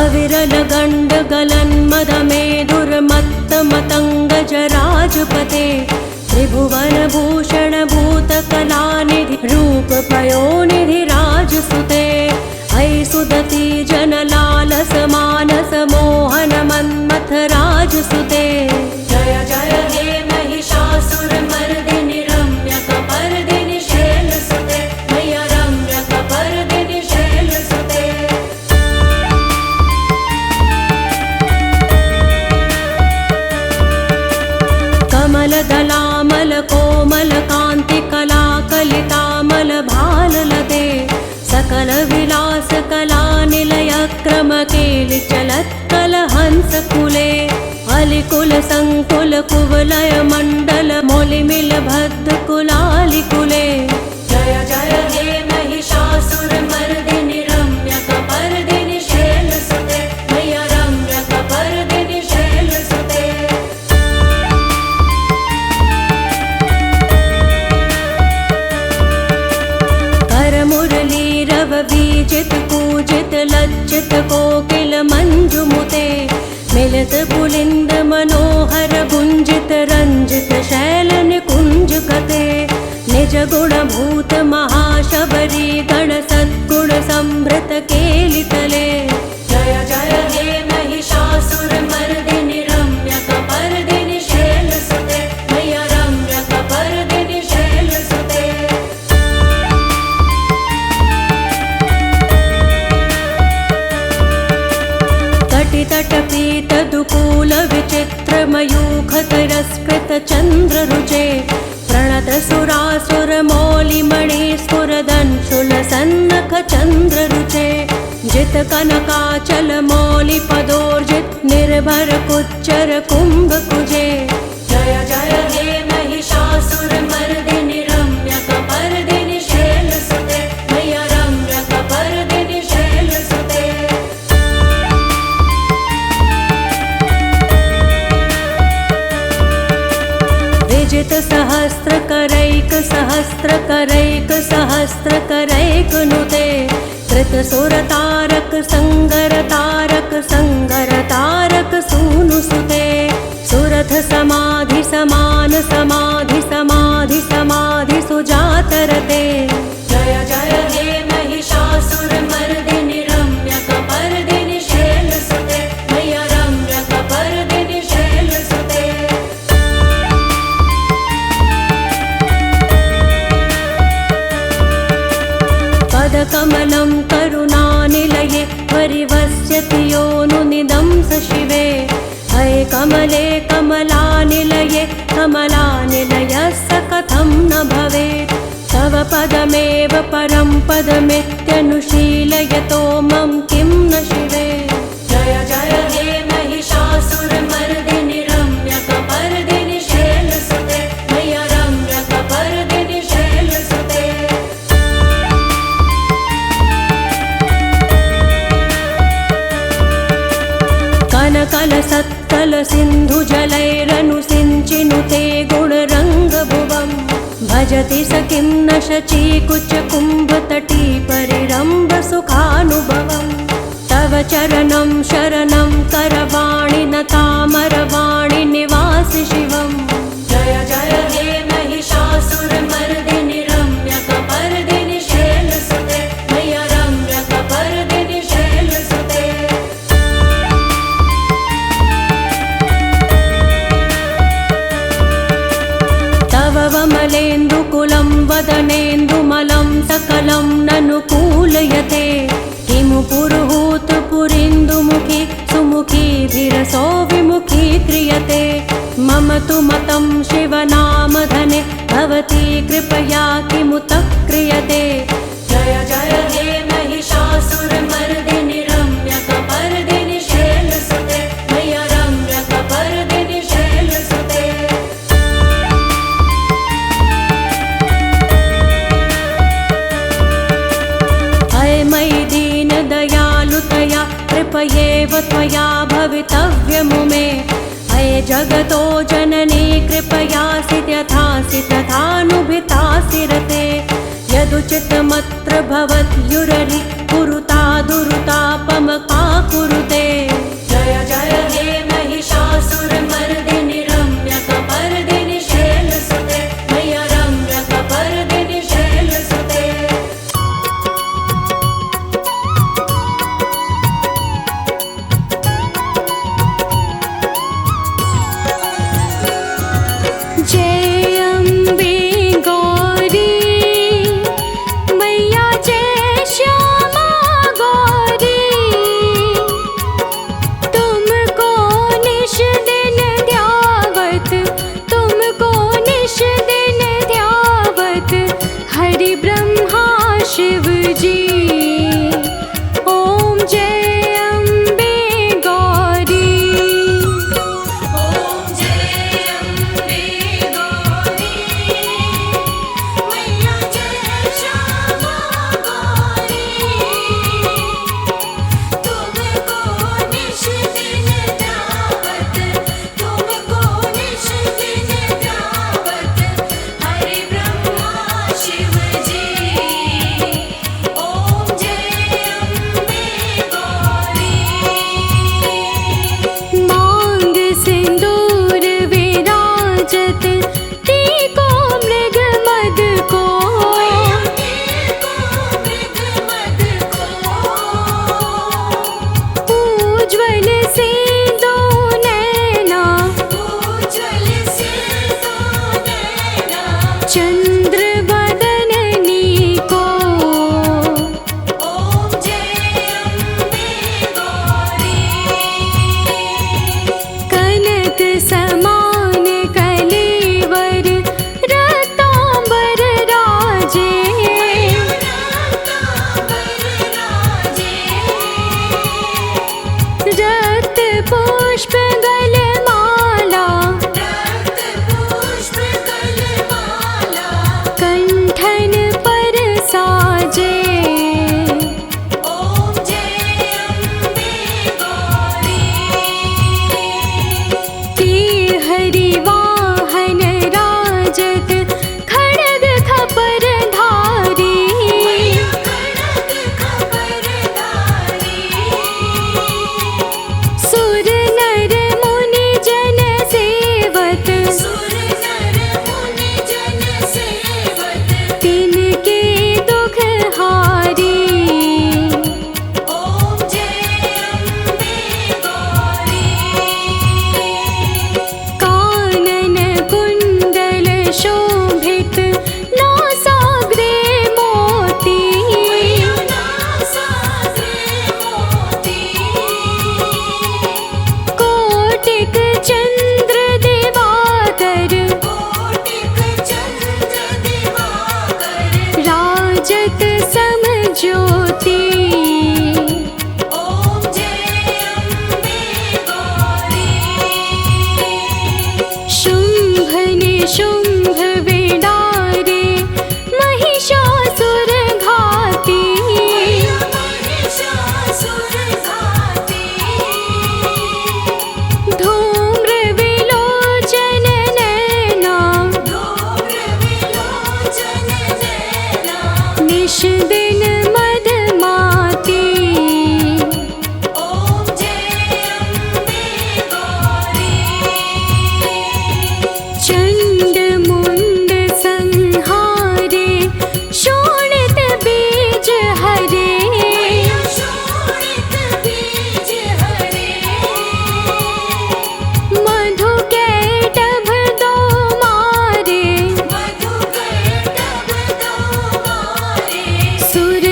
[SPEAKER 4] अविरल गण्ड गलन्मदमेधुर्मत्त मतङ्गजराजपते त्रिभुवनभूषण भूतकलानिधि रूप पयोनिधि राजसुते अयि सुदति जनलालस मानस मोहन मन्मथ राजसुते जय जय हे महिषासुरमर्दिनि रम्यकपर्दिनि शैलसुते मय्या रम्यकपर्दिनि शैलसुते कमलदलामल कोमल कान्ति कला कलितामल भाललते सकल विलास कला निलय क्रम केलि चलत् कलहंस कुले अलिकुल संकुल कुवलय मंडल मोलिमिल भद्द कुलालि कुले जय जय हे महिषासुरमर्दिनि रम्यकपर्दिनि शैलसुते मय्या रम्यकपर्दिनि शैलसुते करमुरलीरव बीजित कूजित लज्जित कोकिल मंजुमुते मिलित पुलिंद मनोहर गुंजित रंजित शैल निकुंज कते निज गुण भूत महाशबरी गण सद्गुण संभृत केलितले जय जय हे महिषासुरमर्दिनि रम्यकपर्दिनि शैलसुते मय्या रम्यकपर्दिनि शैलसुते कटितटपीत दुकूल विचित्र मयूख तिरस्कृत चंद्र रुचे प्रणत सुरासुर मौलि मणि स्फुरदंशुल सन्नख चंद्र रुचे जित कनकाचल मौलि पदोर्जित निर्भर कुच्चर कुंभ कुजे जय जय हे महिषासुरमर्दिनि रम्यकपर्दिनि शैलसुते मय्या रम्यकपर्दिनि शैलसुते विजित सहस्र करैक सहस्र करैक सहस्र करैक नुते कृत सुर तारक संगर तारक संगर तारक सूनु सुते सुरथ समाधि समान समाधि समाधि समाधि सुजातरते जय जय हे महिषासुरमर्दिनि रम्यकपर्दिनि शैलसुते मय्या रम्यकपर्दिनि शैलसुते पदकमलं करुणानिलये परिवस्यति योनुनिदं स शिवे हये कमले कमलानिलये कमलानिलयस्य कथं न भवेत् तव पदमेव परं पदमित्यनुशीलयतो मम किं न शिवे जय जय हे महिषासुरमर्दिनि रम्यकपर्दिनि शैलसुते मय्या रम्यकपर्दिनि शैलसुते कनकल सत्तल सिंधु जलैरनुसिञ्चिनुते गुणरङ्गभुवम् भजति स किं न शचीकुच कुम्भतटी परिरम्भ सुखानुभवम् तव चरणं शरणं करवाणि न तामरवाणि निवासि शिवम् जय जय हे महिषासुरमर्दिनि रम्यक कृपया किमुत क्रियते। जय जय हे महिषासुरमर्दिनि रम्यकपर्दिनि शैलसुते, मैया रम्यकपर्दिनि शैलसुते। अय मयि दीनदयालुतया कृपयेव त्वया भवितव्यमुमे। अय जगतो जननी कृपयासि यथासि तथानुभितासि रते। यदुचितमत्र भवत्युररि कुरुता दुरुतापमका कुरुते। जय जय हे महिषासुरमर्दिनि रम्यकपर्दिनि शैलसुते, मैया रम्यकपर्दिनि शैलसुते।
[SPEAKER 2] जय अम्बे गौरी मैया, जय श्यामा गौरी। तुमको निश दिन ध्यावत, तुमको निश दिन ध्यावत हरि ब्रह्मा शिव जी। ओम जय अम्बे गौरी।
[SPEAKER 3] ओम जय अम्बे गौरी, मैया जय श्यामा गौरी। तुमको निश दिन ध्यावत, तुमको निश दिन ध्यावत हरि ब्रह्मा शिव जी। ओम जय अम्बे गौरी।
[SPEAKER 2] मांग सिंदूर विराजत, टीको मृग मद को। उज्ज्वल से दो नैना, चंद्र बदननी को। कनक समान कलेवर रतांबर राजे। रक्त पुष्प गलमाला, कंठन पर साजे। के हरि वाहन राजत, खड्ग खपर धारी। सुर नर मुनि जन सेवत, तिनके दुख हारी। कानन कुंडल शोभित, नासाग्रे मोती। कोटिक चंद्र दिवाकर, राजत सम ज्योति। शुंभ निशुंभ विडारे, महिषासुर घाती। धूम्र विलोचन नैना, निश दिन मदमाती। चंड मुंड संहारे, शोणित बीज हरे। मधु कैटभ दो मारे, सुर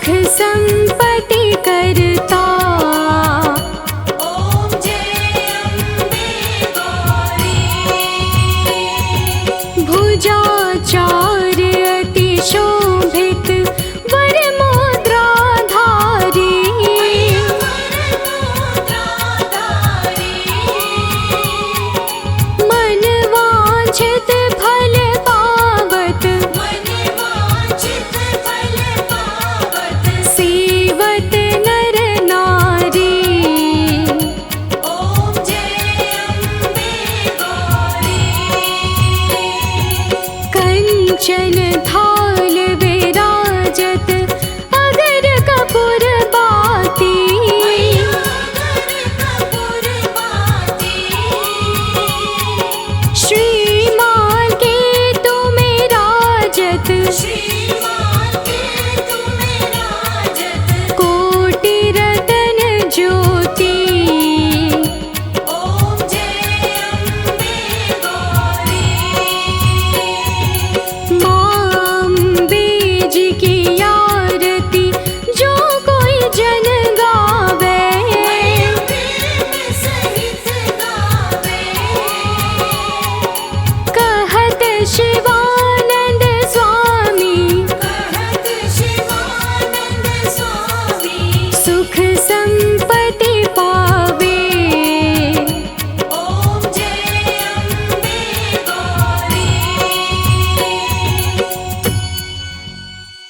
[SPEAKER 2] सुख संपत्ति करता।
[SPEAKER 3] ओम जय अम्बे गौरी।
[SPEAKER 2] भुजाचार अति शोभित वर मुद्राधारी। मन वांछित फल पावत। सेवत नर नारी।
[SPEAKER 3] ओम जय अम्बे गौरी।
[SPEAKER 2] कंचन थाल विराजत अगर कपूर बाती। श्रीमान के तुम्हें राजत।
[SPEAKER 3] श्रीमान